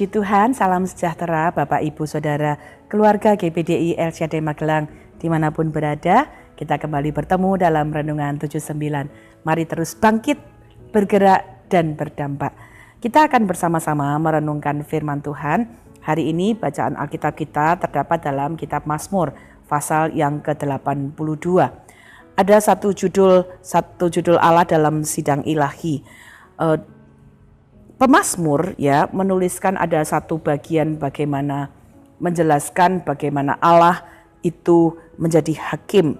Puji Tuhan, salam sejahtera Bapak Ibu Saudara, keluarga GPDI El Shaddai Magelang, dimanapun berada, kita kembali bertemu dalam Renungan 79. Mari terus bangkit, bergerak, dan berdampak. Kita akan bersama-sama merenungkan firman Tuhan. Hari ini bacaan Alkitab kita terdapat dalam kitab Mazmur, pasal yang ke-82. Ada satu judul Allah dalam sidang ilahi. Pemazmur menuliskan ada satu bagian bagaimana menjelaskan bagaimana Allah itu menjadi hakim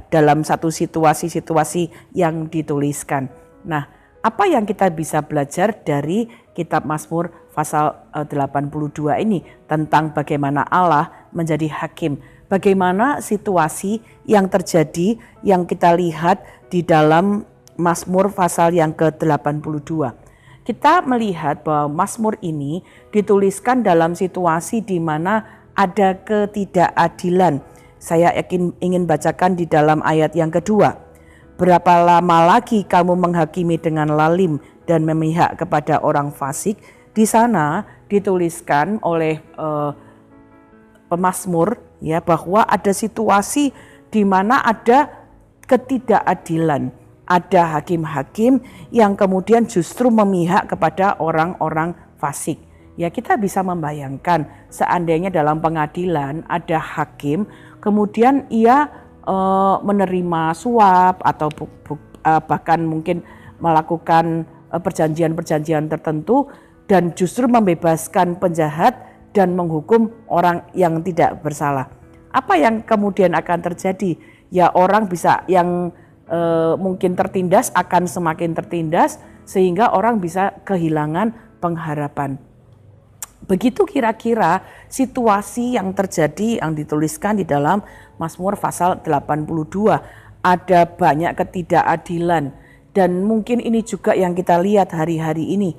dalam satu situasi-situasi yang dituliskan. Nah, apa yang kita bisa belajar dari kitab Mazmur pasal 82 ini tentang bagaimana Allah menjadi hakim? Bagaimana situasi yang terjadi yang kita lihat di dalam Mazmur pasal yang ke-82. Kita melihat bahwa Mazmur ini dituliskan dalam situasi di mana ada ketidakadilan. Saya ingin bacakan di dalam ayat yang kedua. Berapa lama lagi kamu menghakimi dengan lalim dan memihak kepada orang fasik? Di sana dituliskan oleh pemazmur bahwa ada situasi di mana ada ketidakadilan. Ada hakim-hakim yang kemudian justru memihak kepada orang-orang fasik. Kita bisa membayangkan seandainya dalam pengadilan ada hakim, kemudian ia menerima suap atau bahkan mungkin melakukan perjanjian-perjanjian tertentu dan justru membebaskan penjahat dan menghukum orang yang tidak bersalah. Apa yang kemudian akan terjadi? Orang bisa yang mungkin tertindas akan semakin tertindas sehingga orang bisa kehilangan pengharapan. Begitu kira-kira situasi yang terjadi yang dituliskan di dalam Mazmur pasal 82. Ada banyak ketidakadilan dan mungkin ini juga yang kita lihat hari-hari ini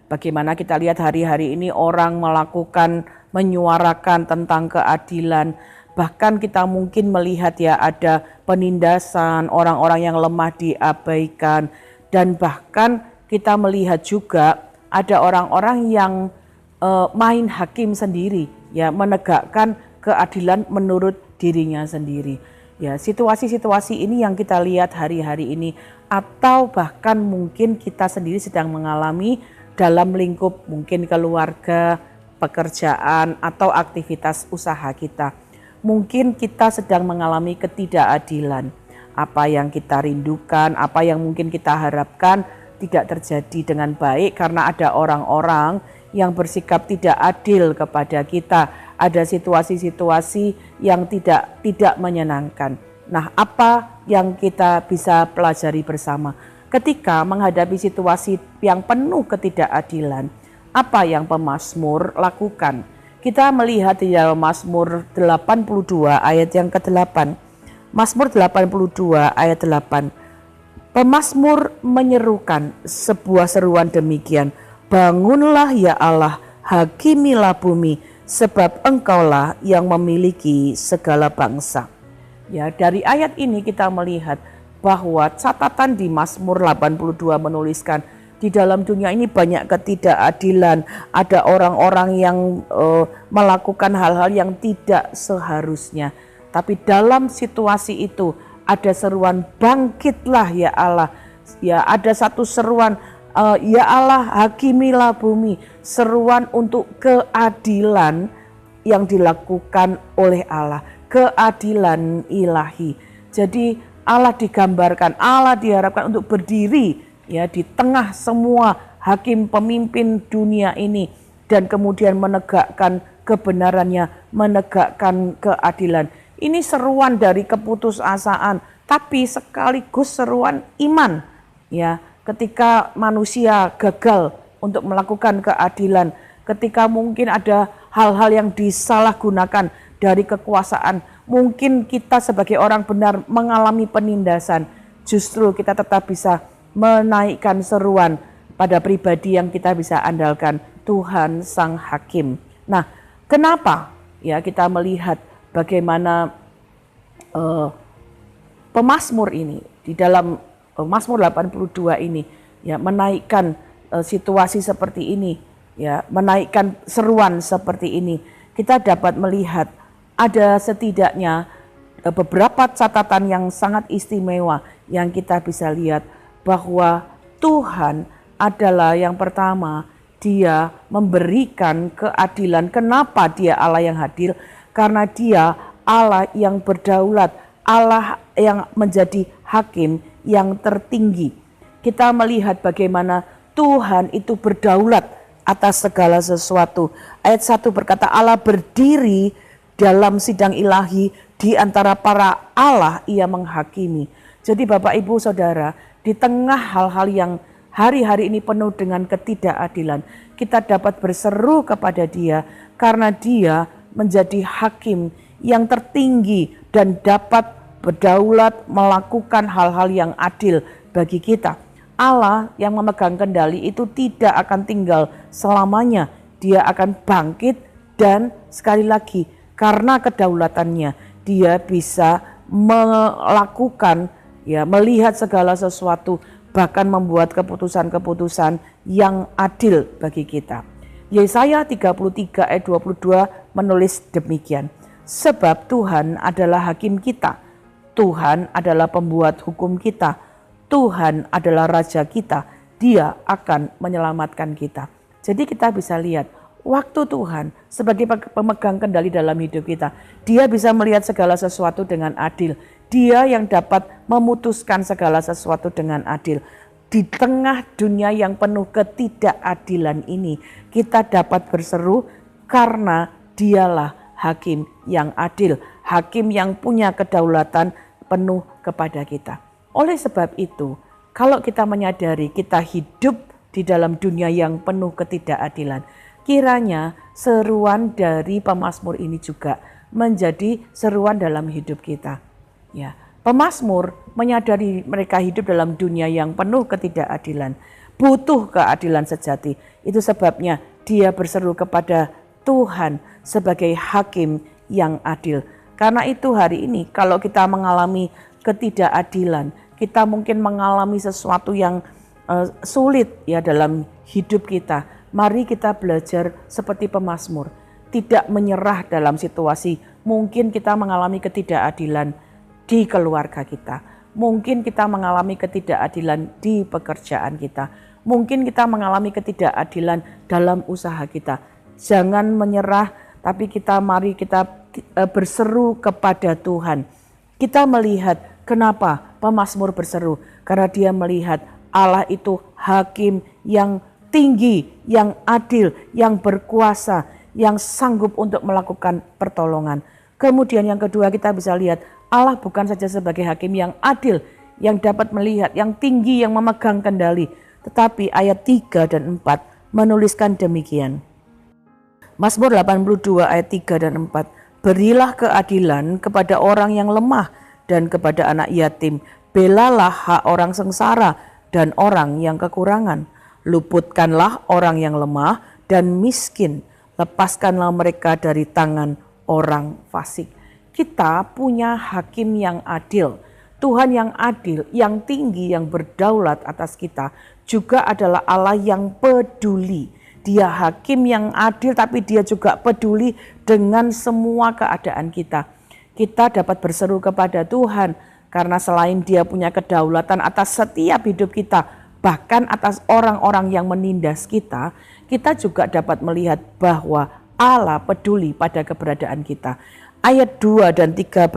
bagaimana kita lihat hari-hari ini orang menyuarakan tentang keadilan. Bahkan kita mungkin melihat ada penindasan, orang-orang yang lemah diabaikan. Dan bahkan kita melihat juga ada orang-orang yang main hakim sendiri, menegakkan keadilan menurut dirinya sendiri. Situasi-situasi ini yang kita lihat hari-hari ini. Atau bahkan mungkin kita sendiri sedang mengalami dalam lingkup mungkin keluarga, pekerjaan, atau aktivitas usaha kita. Mungkin kita sedang mengalami ketidakadilan. Apa yang kita rindukan, apa yang mungkin kita harapkan tidak terjadi dengan baik karena ada orang-orang yang bersikap tidak adil kepada kita. Ada situasi-situasi yang tidak menyenangkan. Nah, apa yang kita bisa pelajari bersama? Ketika menghadapi situasi yang penuh ketidakadilan, apa yang pemazmur lakukan? Kita melihat di dalam Mazmur 82 ayat yang ke-8. Mazmur 82 ayat 8. Pemazmur menyerukan sebuah seruan demikian. Bangunlah ya Allah, hakimilah bumi, sebab engkaulah yang memiliki segala bangsa. Dari ayat ini kita melihat bahwa catatan di Mazmur 82 menuliskan di dalam dunia ini banyak ketidakadilan, ada orang-orang yang melakukan hal-hal yang tidak seharusnya. Tapi dalam situasi itu ada seruan bangkitlah ya Allah. Ada satu seruan ya Allah hakimilah bumi. Seruan untuk keadilan yang dilakukan oleh Allah. Keadilan ilahi. Jadi Allah digambarkan, Allah diharapkan untuk berdiri di tengah semua hakim pemimpin dunia ini dan kemudian menegakkan kebenarannya, menegakkan keadilan. Ini seruan dari keputusasaan, tapi sekaligus seruan iman. Ketika manusia gagal untuk melakukan keadilan, ketika mungkin ada hal-hal yang disalahgunakan dari kekuasaan, mungkin kita sebagai orang benar mengalami penindasan, justru kita tetap bisa menaikkan seruan pada pribadi yang kita bisa andalkan, Tuhan Sang Hakim. Nah, kenapa kita melihat bagaimana pemazmur ini di dalam Mazmur 82 ini menaikkan situasi seperti ini. ya menaikkan seruan seperti ini, kita dapat melihat ada setidaknya beberapa catatan yang sangat istimewa yang kita bisa lihat, bahwa Tuhan adalah yang pertama, Dia memberikan keadilan. Kenapa Dia Allah yang adil? Karena Dia Allah yang berdaulat, Allah yang menjadi hakim yang tertinggi. Kita melihat bagaimana Tuhan itu berdaulat atas segala sesuatu. Ayat 1 berkata, Allah berdiri dalam sidang ilahi, di antara para Allah Ia menghakimi. Jadi Bapak Ibu Saudara, di tengah hal-hal yang hari-hari ini penuh dengan ketidakadilan, kita dapat berseru kepada Dia karena Dia menjadi hakim yang tertinggi dan dapat berdaulat melakukan hal-hal yang adil bagi kita. Allah yang memegang kendali itu tidak akan tinggal selamanya. Dia akan bangkit, dan sekali lagi karena kedaulatannya Dia bisa melakukan, ya, melihat segala sesuatu, bahkan membuat keputusan-keputusan yang adil bagi kita. Yesaya 33 ayat 22 menulis demikian. Sebab Tuhan adalah hakim kita, Tuhan adalah pembuat hukum kita, Tuhan adalah raja kita, Dia akan menyelamatkan kita. Jadi kita bisa lihat waktu Tuhan sebagai pemegang kendali dalam hidup kita, Dia bisa melihat segala sesuatu dengan adil. Dia yang dapat memutuskan segala sesuatu dengan adil. Di tengah dunia yang penuh ketidakadilan ini, kita dapat berseru karena Dialah hakim yang adil, hakim yang punya kedaulatan penuh kepada kita. Oleh sebab itu, kalau kita menyadari kita hidup di dalam dunia yang penuh ketidakadilan, kiranya seruan dari pemazmur ini juga menjadi seruan dalam hidup kita. Ya, pemazmur menyadari mereka hidup dalam dunia yang penuh ketidakadilan, butuh keadilan sejati. Itu sebabnya dia berseru kepada Tuhan sebagai hakim yang adil. Karena itu hari ini kalau kita mengalami ketidakadilan, kita mungkin mengalami sesuatu yang sulit ya dalam hidup kita. Mari kita belajar seperti pemazmur, tidak menyerah dalam situasi. Mungkin kita mengalami ketidakadilan di keluarga kita, mungkin kita mengalami ketidakadilan di pekerjaan kita, mungkin kita mengalami ketidakadilan dalam usaha kita. Jangan menyerah, tapi mari kita berseru kepada Tuhan. Kita melihat kenapa pemazmur berseru, karena dia melihat Allah itu hakim yang tinggi, yang adil, yang berkuasa, yang sanggup untuk melakukan pertolongan. Kemudian yang kedua, kita bisa lihat Allah bukan saja sebagai hakim yang adil, yang dapat melihat, yang tinggi, yang memegang kendali. Tetapi ayat 3 dan 4 menuliskan demikian. Mazmur 82 ayat 3 dan 4. Berilah keadilan kepada orang yang lemah dan kepada anak yatim. Belalah hak orang sengsara dan orang yang kekurangan. Luputkanlah orang yang lemah dan miskin. Lepaskanlah mereka dari tangan orang fasik. Kita punya hakim yang adil. Tuhan yang adil, yang tinggi, yang berdaulat atas kita juga adalah Allah yang peduli. Dia hakim yang adil, tapi Dia juga peduli dengan semua keadaan kita. Kita dapat berseru kepada Tuhan karena selain Dia punya kedaulatan atas setiap hidup kita, bahkan atas orang-orang yang menindas kita, kita juga dapat melihat bahwa Allah peduli pada keberadaan kita. Ayat 2 dan 3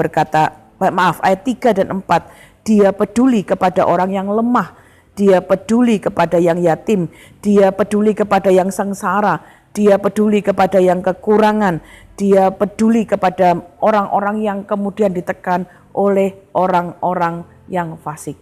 ayat 3 dan 4, Dia peduli kepada orang yang lemah, Dia peduli kepada yang yatim, Dia peduli kepada yang sengsara, Dia peduli kepada yang kekurangan, Dia peduli kepada orang-orang yang kemudian ditekan oleh orang-orang yang fasik.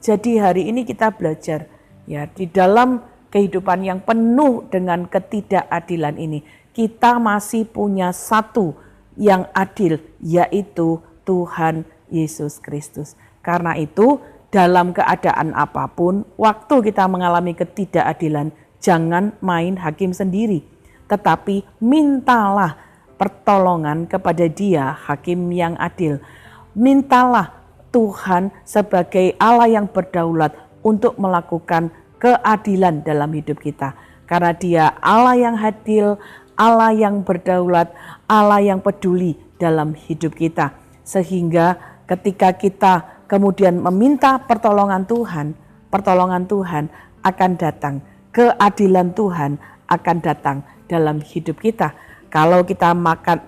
Jadi hari ini kita belajar ya, di dalam kehidupan yang penuh dengan ketidakadilan ini, kita masih punya satu yang adil, yaitu Tuhan Yesus Kristus. Karena itu dalam keadaan apapun, waktu kita mengalami ketidakadilan, jangan main hakim sendiri, tetapi mintalah pertolongan kepada Dia, hakim yang adil. Mintalah Tuhan sebagai Allah yang berdaulat untuk melakukan keadilan dalam hidup kita. Karena Dia Allah yang adil, Allah yang berdaulat, Allah yang peduli dalam hidup kita. Sehingga ketika kita kemudian meminta pertolongan Tuhan akan datang. Keadilan Tuhan akan datang dalam hidup kita. Kalau kita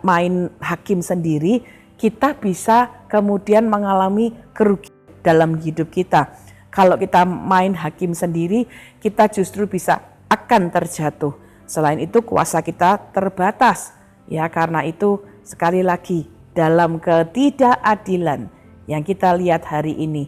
main hakim sendiri, kita bisa kemudian mengalami kerugian dalam hidup kita. Kalau kita main hakim sendiri, kita justru bisa akan terjatuh. Selain itu kuasa kita terbatas. Ya, karena itu sekali lagi dalam ketidakadilan yang kita lihat hari ini,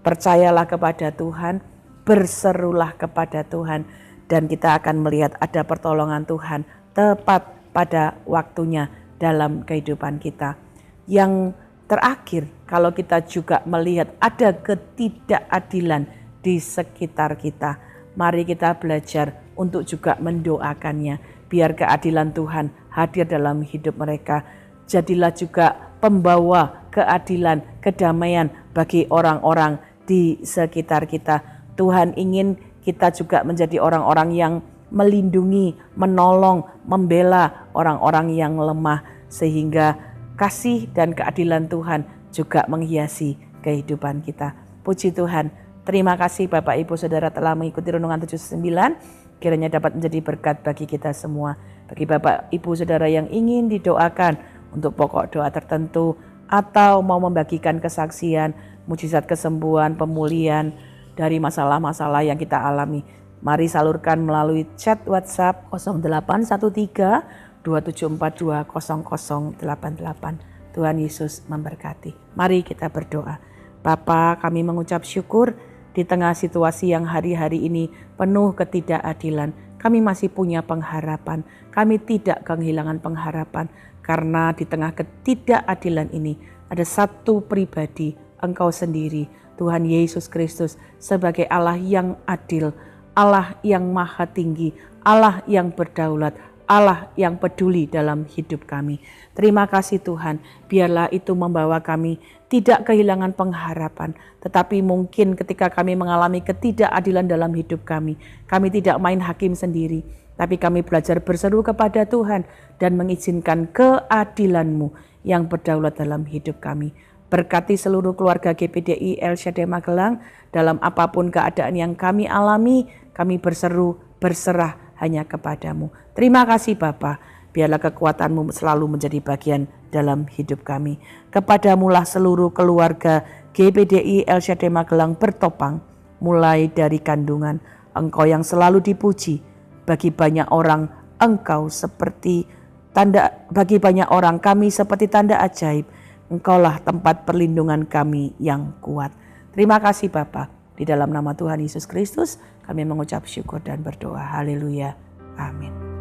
percayalah kepada Tuhan, berserulah kepada Tuhan, dan kita akan melihat ada pertolongan Tuhan tepat pada waktunya dalam kehidupan kita. Yang terakhir, kalau kita juga melihat ada ketidakadilan di sekitar kita, mari kita belajar untuk juga mendoakannya, biar keadilan Tuhan hadir dalam hidup mereka. Jadilah juga pembawa keadilan, kedamaian bagi orang-orang di sekitar kita. Tuhan ingin kita juga menjadi orang-orang yang melindungi, menolong, membela orang-orang yang lemah, sehingga kasih dan keadilan Tuhan juga menghiasi kehidupan kita. Puji Tuhan. Terima kasih Bapak Ibu Saudara telah mengikuti Renungan 79. Kiranya dapat menjadi berkat bagi kita semua. Bagi Bapak Ibu Saudara yang ingin didoakan untuk pokok doa tertentu, atau mau membagikan kesaksian, mujizat kesembuhan, pemulihan dari masalah-masalah yang kita alami, mari salurkan melalui chat WhatsApp 0813 2742 0088. Tuhan Yesus memberkati. Mari kita berdoa. Bapa, kami mengucap syukur di tengah situasi yang hari-hari ini penuh ketidakadilan. Kami masih punya pengharapan. Kami tidak kehilangan pengharapan, karena di tengah ketidakadilan ini ada satu pribadi, Engkau sendiri, Tuhan Yesus Kristus, sebagai Allah yang adil, Allah yang maha tinggi, Allah yang berdaulat, Allah yang peduli dalam hidup kami. Terima kasih Tuhan, biarlah itu membawa kami tidak kehilangan pengharapan. Tetapi mungkin ketika kami mengalami ketidakadilan dalam hidup kami tidak main hakim sendiri, tapi kami belajar berseru kepada Tuhan dan mengizinkan keadilan-Mu yang berdaulat dalam hidup kami. Berkati seluruh keluarga GPDI El Shaddai Magelang dalam apapun keadaan yang kami alami, kami berseru, berserah hanya kepadamu. Terima kasih Bapa, biarlah kekuatan-Mu selalu menjadi bagian dalam hidup kami. Kepadamulah seluruh keluarga GPDI El Shaddai Magelang bertopang, mulai dari kandungan. Engkau yang selalu dipuji, bagi banyak orang Engkau seperti tanda, bagi banyak orang kami seperti tanda ajaib. Engkaulah tempat perlindungan kami yang kuat. Terima kasih Bapa. Di dalam nama Tuhan Yesus Kristus kami mengucap syukur dan berdoa. Haleluya. Amin.